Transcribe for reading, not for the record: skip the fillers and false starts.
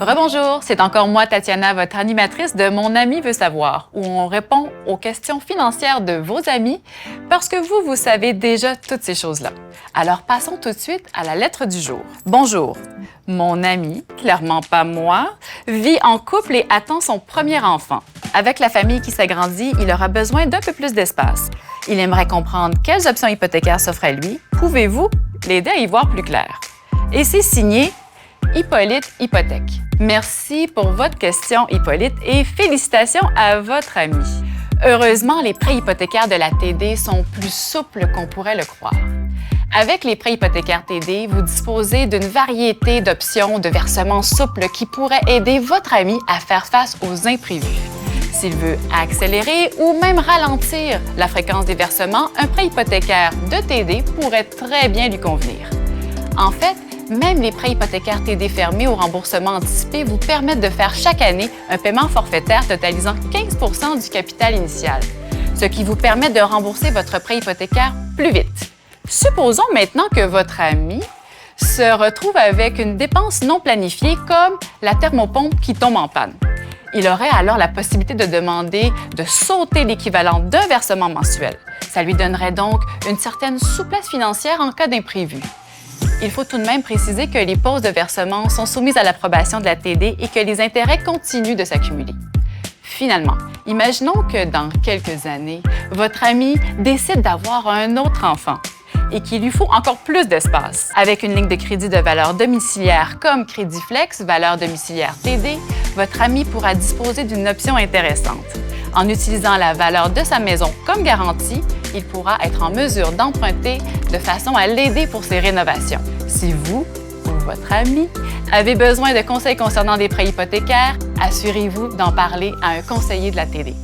Rebonjour, c'est encore moi, Tatiana, votre animatrice de Mon ami veut savoir, où on répond aux questions financières de vos amis parce que vous savez déjà toutes ces choses-là. Alors passons tout de suite à la lettre du jour. Bonjour, mon ami, clairement pas moi, vit en couple et attend son premier enfant. Avec la famille qui s'agrandit, il aura besoin d'un peu plus d'espace. Il aimerait comprendre quelles options hypothécaires s'offrent à lui. Pouvez-vous l'aider à y voir plus clair? Et c'est signé Hippolyte Hypothèque. Merci pour votre question, Hippolyte, et félicitations à votre ami. Heureusement, les prêts hypothécaires de la TD sont plus souples qu'on pourrait le croire. Avec les prêts hypothécaires TD, vous disposez d'une variété d'options de versements souples qui pourraient aider votre ami à faire face aux imprévus. S'il veut accélérer ou même ralentir la fréquence des versements, un prêt hypothécaire de TD pourrait très bien lui convenir. En fait, même les prêts hypothécaires TD fermés au remboursement anticipé vous permettent de faire chaque année un paiement forfaitaire totalisant 15 % du capital initial, ce qui vous permet de rembourser votre prêt hypothécaire plus vite. Supposons maintenant que votre ami se retrouve avec une dépense non planifiée comme la thermopompe qui tombe en panne. Il aurait alors la possibilité de demander de sauter l'équivalent d'un versement mensuel. Ça lui donnerait donc une certaine souplesse financière en cas d'imprévu. Il faut tout de même préciser que les pauses de versement sont soumises à l'approbation de la TD et que les intérêts continuent de s'accumuler. Finalement, imaginons que dans quelques années, votre ami décide d'avoir un autre enfant et qu'il lui faut encore plus d'espace. Avec une ligne de crédit de valeur domiciliaire comme Crédit Flex, valeur domiciliaire TD, votre ami pourra disposer d'une option intéressante. En utilisant la valeur de sa maison comme garantie, il pourra être en mesure d'emprunter de façon à l'aider pour ses rénovations. Si vous ou votre ami avez besoin de conseils concernant des prêts hypothécaires, assurez-vous d'en parler à un conseiller de la TD.